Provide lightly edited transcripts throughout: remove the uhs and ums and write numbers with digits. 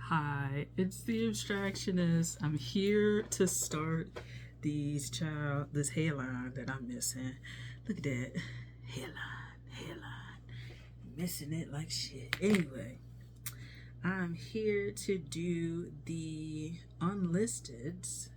Hi, it's the abstractionist. I'm here to start this hairline that I'm missing. Look at that hairline, missing it like shit. Anyway, I'm here to do the UNLISTEDS.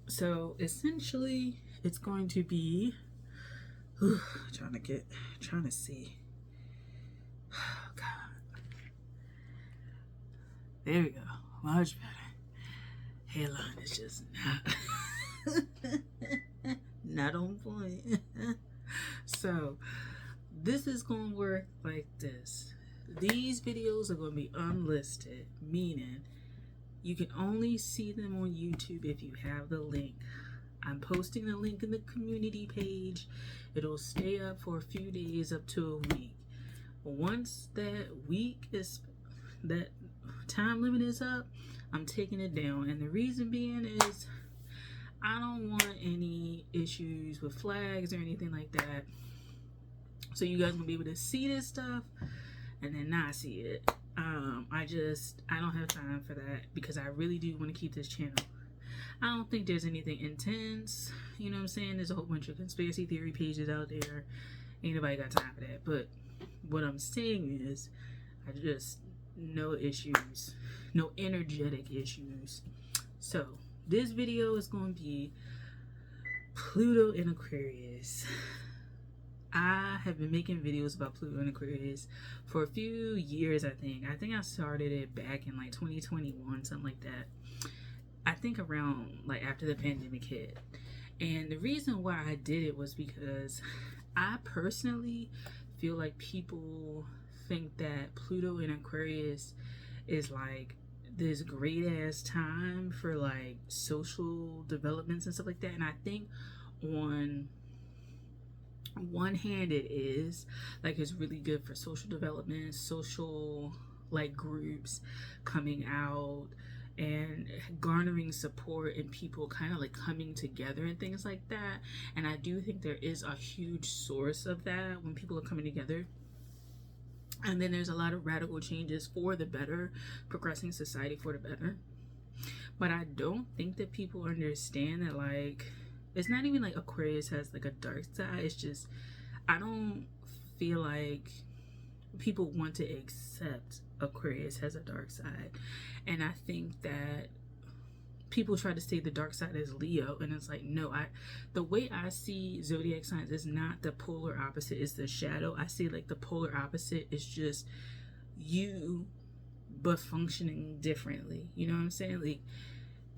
So essentially, it's going to be trying to see. Oh God. There we go. Much better. Hairline is just not on point. So this is going to work like this. These videos are going to be unlisted, meaning you can only see them on YouTube if you have the link. I'm posting the link in the community page. It'll stay up for a few days, up to a week. Once that time limit is up, I'm taking it down, and the reason being is I don't want any issues with flags or anything like that, so you guys will be able to see this stuff and then not see it. I don't have time for that because I really do want to keep this channel. I don't think there's anything intense, you know what I'm saying? There's a whole bunch of conspiracy theory pages out there. Ain't nobody got time for that. But what I'm saying is I just no issues, no energetic issues. So this video is going to be Pluto in Aquarius. I have been making videos about Pluto in Aquarius for a few years. I think I started it back in like 2021, something like that. I think around like after the pandemic hit. And the reason why I did it was because I personally feel like people think that Pluto in Aquarius is like this great ass time for like social developments and stuff like that. And I think on one hand it is like it's really good for social development, social like groups coming out and garnering support and people kind of like coming together and things like that. And I do think there is a huge source of that when people are coming together. And then there's a lot of radical changes for the better, progressing society for the better. But I don't think that people understand that, like, it's not even like Aquarius has like a dark side. It's just, I don't feel like people want to accept Aquarius has a dark side. And I think that people try to say the dark side is Leo, and it's like, no, the way I see zodiac signs is not the polar opposite, it's the shadow. I see like the polar opposite is just you but functioning differently, you know what I'm saying? Like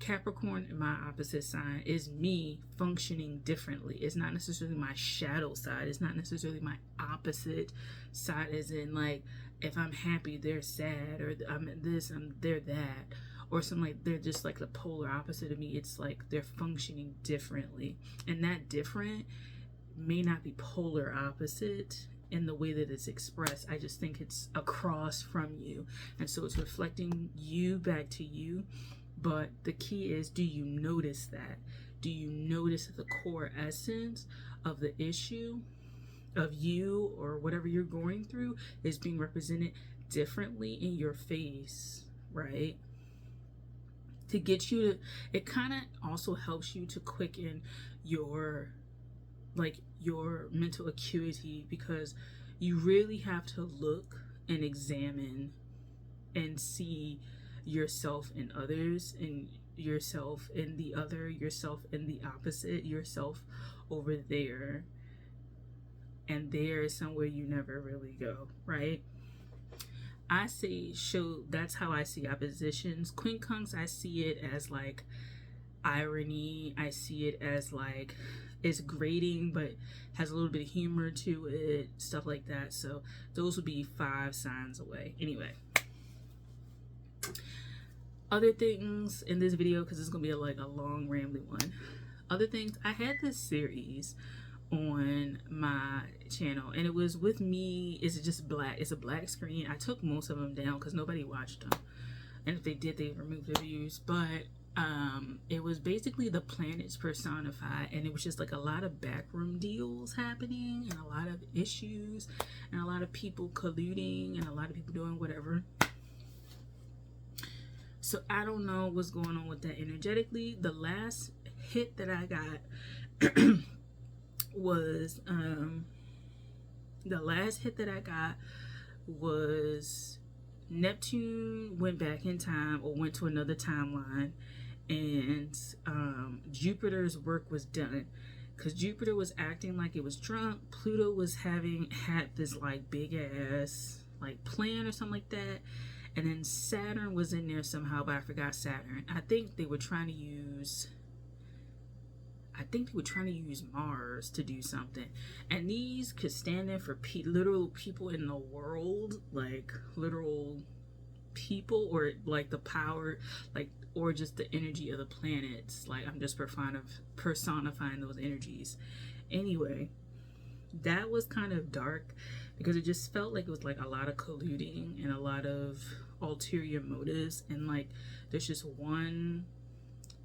Capricorn, my opposite sign, is me functioning differently. It's not necessarily my shadow side, it's not necessarily my opposite side, as in like if I'm happy they're sad, or I'm this, they're that, or something. Like they're just like the polar opposite of me. It's like they're functioning differently, and that different may not be polar opposite in the way that it's expressed. I just think it's across from you, and so it's reflecting you back to you. But the key is, do you notice that? Do you notice the core essence of the issue of you or whatever you're going through is being represented differently in your face, right? To get you to, it kind of also helps you to quicken your mental acuity, because you really have to look and examine and see yourself in others, and yourself in the other, yourself in the opposite, yourself over there, and there is somewhere you never really go, right? I say that's how I see oppositions. Quincunx, I see it as like irony. I see it as like it's grating but has a little bit of humor to it, stuff like that. So those would be 5 signs away. Anyway, other things in this video, because it's gonna be a long rambling one. Other things, I had this series on my channel, and it was with me. It's just black. It's a black screen. I took most of them down because nobody watched them, and if they did, they removed the views. But It was basically the planets personified, and it was just like a lot of backroom deals happening, and a lot of issues, and a lot of people colluding, and a lot of people doing whatever. So I don't know what's going on with that energetically. The last hit that I got was Neptune went back in time, or went to another timeline, and Jupiter's work was done, because Jupiter was acting like it was drunk. Pluto was had this like big ass like plan or something like that, and then Saturn was in there somehow, but I forgot Saturn. I think they were trying to use Mars to do something, and these could stand in for literal people in the world, like literal people, or like the power, like, or just the energy of the planets. Like, I'm just personifying those energies. Anyway, that was kind of dark, because it just felt like it was like a lot of colluding and a lot of ulterior motives, and like there's just one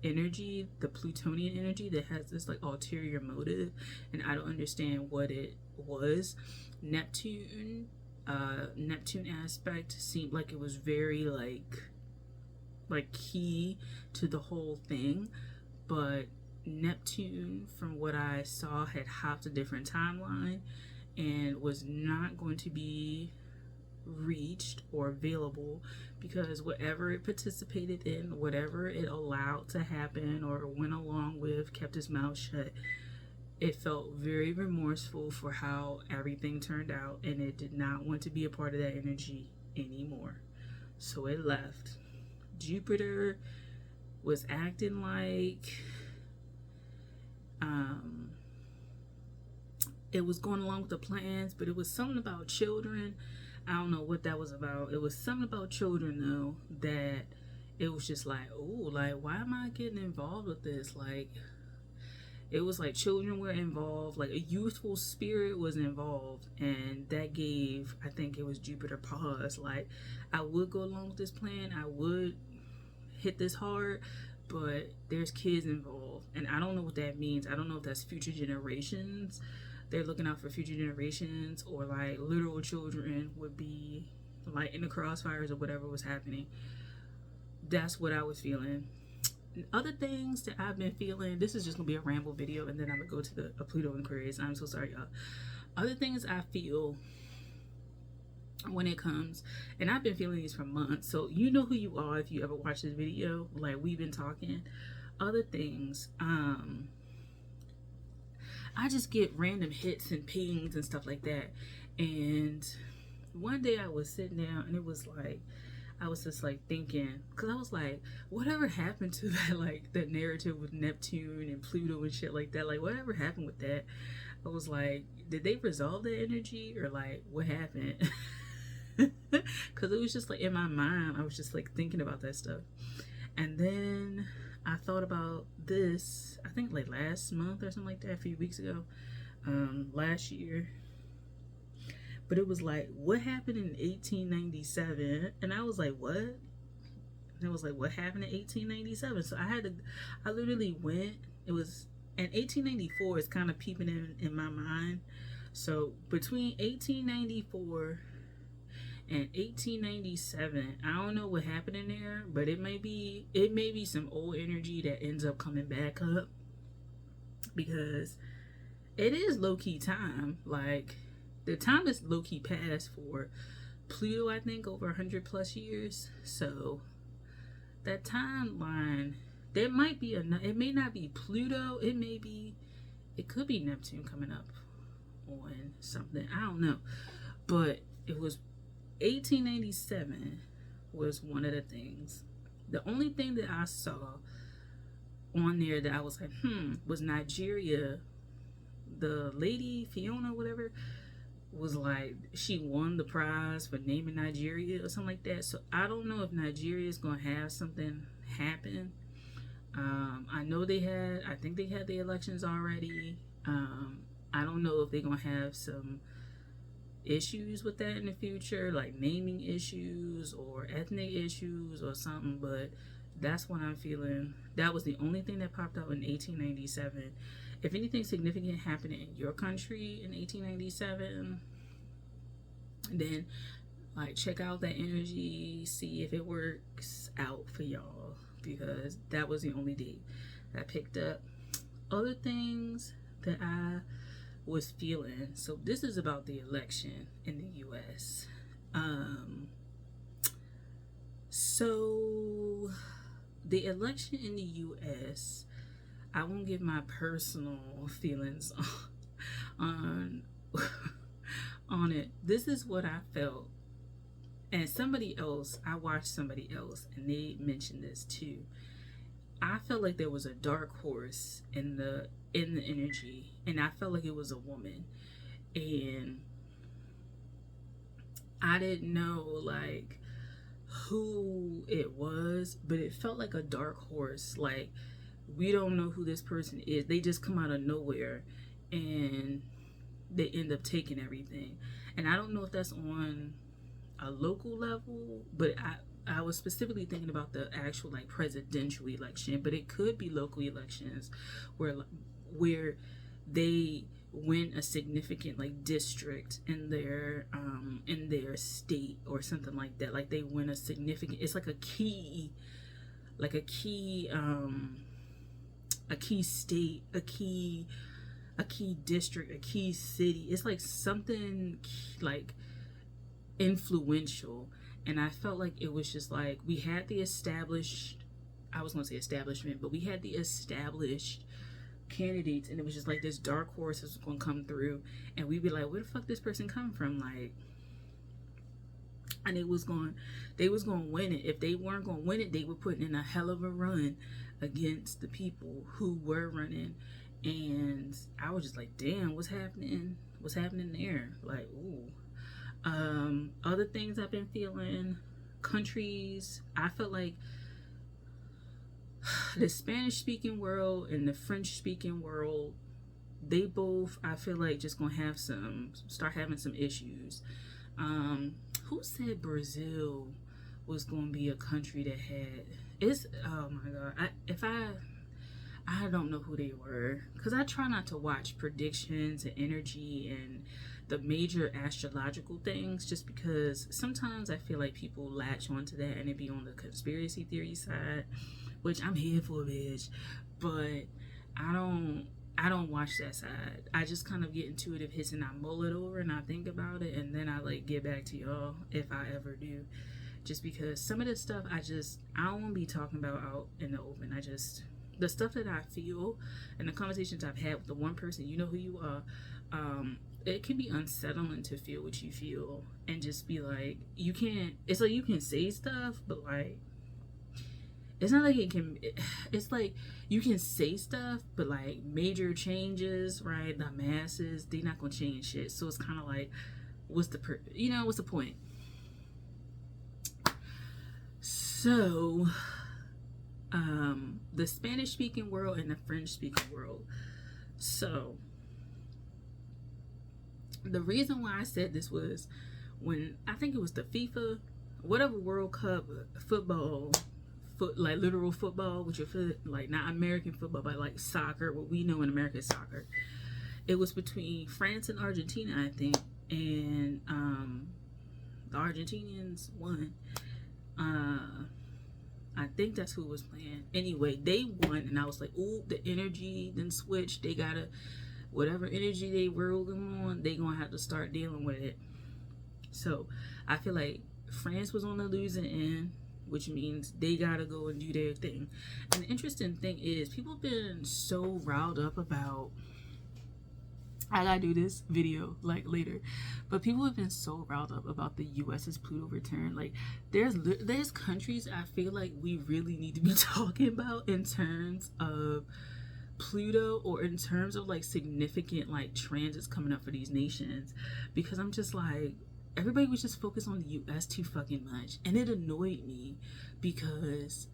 energy, the Plutonian energy, that has this like ulterior motive, and I don't understand what it was. Neptune aspect seemed like it was very like key to the whole thing, but Neptune, from what I saw, had hopped a different timeline and was not going to be reached or available, because whatever it participated in, whatever it allowed to happen or went along with, kept its mouth shut. It felt very remorseful for how everything turned out, and it did not want to be a part of that energy anymore. So it left. Jupiter was acting like it was going along with the plans, but it was something about children. I don't know what that was about. It was something about children, though, that it was just like, oh, like, why am I getting involved with this? Like, it was like children were involved, like a youthful spirit was involved, and that gave, I think it was Jupiter, pause. Like, I would go along with this plan, I would hit this hard, but there's kids involved, and I don't know what that means. I don't know if that's future generations. They're looking out for future generations, or like literal children would be like in the crossfires or whatever was happening. That's what I was feeling. And other things that I've been feeling, this is just gonna be a ramble video, and then I'm gonna go to the Pluto Aquarius. I'm so sorry, y'all. Other things I feel when it comes, and I've been feeling these for months, so you know who you are if you ever watch this video. Like, we've been talking. Other things, I just get random hits and pings and stuff like that. And one day I was sitting down, and it was like, I was just like thinking, because I was like, whatever happened to that, like that narrative with Neptune and Pluto and shit like that? Like, whatever happened with that? I was like, did they resolve that energy, or like what happened? Because it was just like in my mind, I was just like thinking about that stuff. And then I thought about this, I think like last month or something like that, a few weeks ago, last year. But it was like, what happened in 1897? And I was like, what? And it was like, what happened in 1897? So I literally went, it was, and 1894 is kind of peeping in my mind. So between 1894 and 1897, I don't know what happened in there, but it may be some old energy that ends up coming back up, because it is low-key time. Like, the time is low-key past for Pluto, I think, over 100 plus years. So that timeline, there might be it may not be Pluto, it could be Neptune coming up on something, I don't know. But it was 1897 was one of the things. The only thing that I saw on there that I was like, was Nigeria. The lady, Fiona, whatever, was like, she won the prize for naming Nigeria or something like that. So I don't know if Nigeria is going to have something happen. I know I think they had the elections already. I don't know if they're going to have some issues with that in the future, like naming issues or ethnic issues or something, but That's what I'm feeling. That was the only thing that popped out in 1897. If anything significant happened in your country in 1897, then like check out that energy, see if it works out for y'all, because that was the only date that picked up. Other things that I was feeling. So this is about the election in the US. So the election in the US, I won't give my personal feelings on on it. This is what I felt. And somebody else, I watched somebody else and they mentioned this too. I felt like there was a dark horse in the energy, and I felt like it was a woman. And I didn't know like who it was, but it felt like a dark horse. Like, we don't know who this person is. They just come out of nowhere and they end up taking everything. And I don't know if that's on a local level, but I was specifically thinking about the actual like presidential election, but it could be local elections where they win a significant like district in their state or something like that. Like they win a significant, it's like a key state, a key district, a key city. It's like something like influential. And I felt like it was just like we had the established, I was going to say establishment, but we had the established candidates, and it was just like this dark horse was going to come through, and we'd be like, where the fuck this person come from? Like, and they was going to win it. If they weren't going to win it, they were putting in a hell of a run against the people who were running. And I was just like, damn, what's happening there? Like, ooh. Other things I've been feeling, countries, I felt like the Spanish speaking world and the French speaking world, they both, I feel like, just gonna start having some issues. Who said Brazil was gonna be a country that oh my god, I don't know who they were, because I try not to watch predictions and energy and the major astrological things, just because sometimes I feel like people latch onto that and it be on the conspiracy theory side, which I'm here for, bitch. But I don't watch that side. I just kind of get intuitive hits and I mull it over and I think about it, and then I like get back to y'all if I ever do. Just because some of this stuff I don't want to be talking about out in the open. The stuff that I feel and the conversations I've had with the one person, you know who you are, it can be unsettling to feel what you feel and just be like, it's like you can say stuff, but like, it's not like it's like you can say stuff, but like major changes, right? The masses, they're not gonna change shit. So it's kind of like, what's the point? So, the Spanish speaking world and the French speaking world. So, the reason why I said this was when I think it was the FIFA, whatever World Cup football, like literal football with your foot, like not American football, but like soccer, what we know in America is soccer. It was between France and Argentina, I think, and the Argentinians won. I think that's who was playing. Anyway, they won, and I was like, ooh, the energy then switched. They gotta, whatever energy they rolling on, they gonna have to start dealing with it. So I feel like France was on the losing end, which means they gotta go and do their thing. And the interesting thing is, people have been so riled up about, I gotta do this video like later, but people have been so riled up about the US's Pluto return. Like, there's countries I feel like we really need to be talking about in terms of Pluto, or in terms of like significant like transits coming up for these nations, because I'm just like, everybody was just focused on the US too fucking much, and it annoyed me because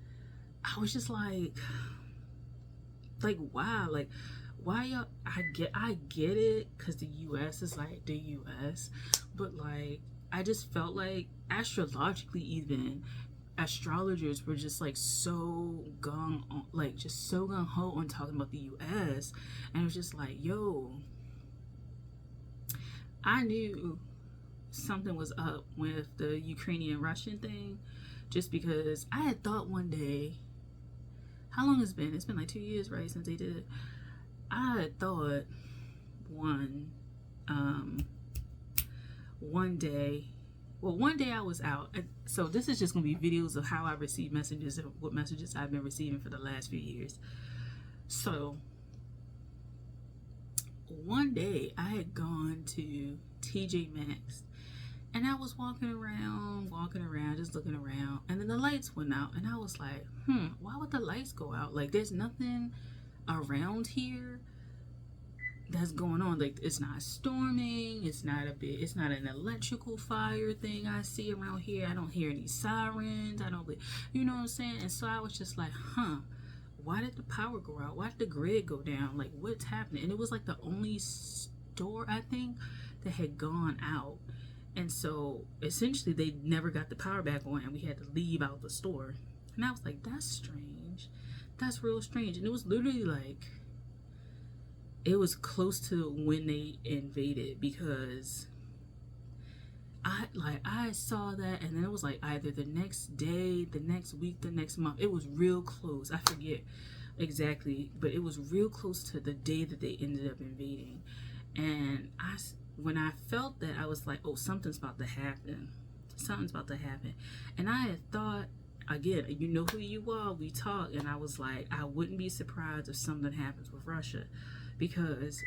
I was just like wow, like, why y'all, I get it, because the US is like the US, but like, I just felt like astrologically even, astrologers were just like so just so gung ho on talking about the US, and it was just like, yo, I knew something was up with the Ukrainian Russian thing, just because I had thought one day, how long it's been like 2 years, right, since they did it. I had thought one day I was out, so this is just gonna be videos of how I receive messages and what messages I've been receiving for the last few years. So one day I had gone to TJ Maxx, and I was walking around, just looking around, and then the lights went out, and I was like, why would the lights go out? Like, there's nothing around here that's going on. Like, it's not storming, it's not an electrical fire thing I see around here. I don't hear any sirens, you know what I'm saying? And so I was just like, why did the power go out? Why did the grid go down? Like, what's happening? And it was like the only store, I think, that had gone out. And so essentially they never got the power back on, and we had to leave out the store. And I was like, that's strange. That's real strange. And it was literally like, it was close to when they invaded, because I saw that, and then it was like either the next day, the next week, the next month. It was real close. I forget exactly, but it was real close to the day that they ended up invading. And when I felt that, I was like, oh, something's about to happen. Something's about to happen. And I had thought, again, you know who you are, we talk, and I was like, I wouldn't be surprised if something happens with Russia, because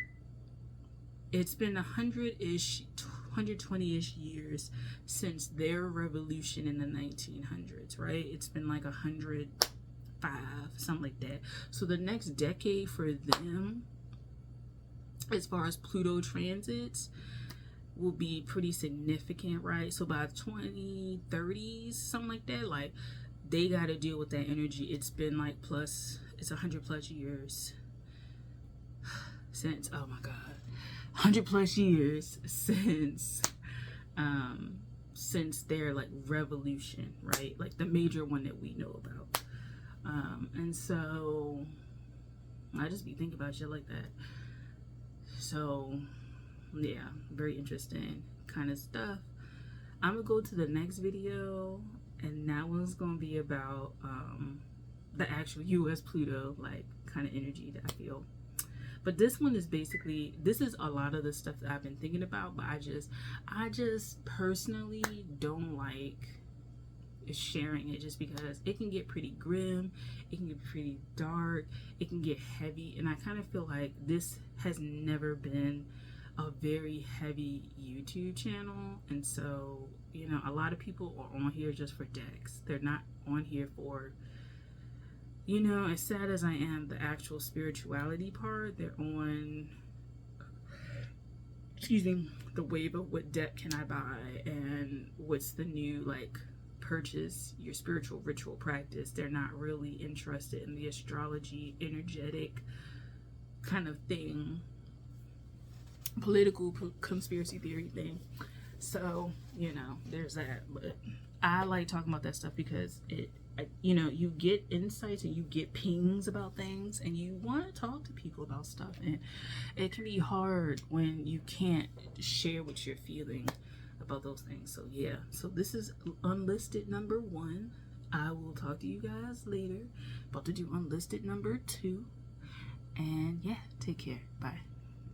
it's been 120-ish years since their revolution in the 1900s, right? It's been like 105, something like that. So the next decade for them, as far as Pluto transits, will be pretty significant, right? So by 2030s, something like that, like, they got to deal with that energy. It's been like it's 100+ years since, oh my God, 100+ years since their like revolution, right? Like the major one that we know about. And so I just be thinking about shit like that. So yeah, very interesting kind of stuff. I'm gonna go to the next video, and that one's gonna be about the actual US Pluto like kind of energy that I feel. But this one is basically, this is a lot of the stuff that I've been thinking about, but I just personally don't like sharing it, just because it can get pretty grim, it can get pretty dark, it can get heavy, and I kind of feel like this has never been a very heavy YouTube channel. And so, you know, a lot of people are on here just for decks. They're not on here for, you know, as sad as I am, the actual spirituality part. They're on, excuse me, the wave of what deck can I buy and what's the new, like, purchase your spiritual ritual practice. They're not really interested in the astrology, energetic kind of thing, political conspiracy theory thing. So, you know, there's that. But I like talking about that stuff because you know, you get insights and you get pings about things, and you want to talk to people about stuff, and it can be hard when you can't share what you're feeling about those things. So yeah, so this is unlisted number 1. I will talk to you guys later. About to do unlisted number 2, and yeah, take care. Bye.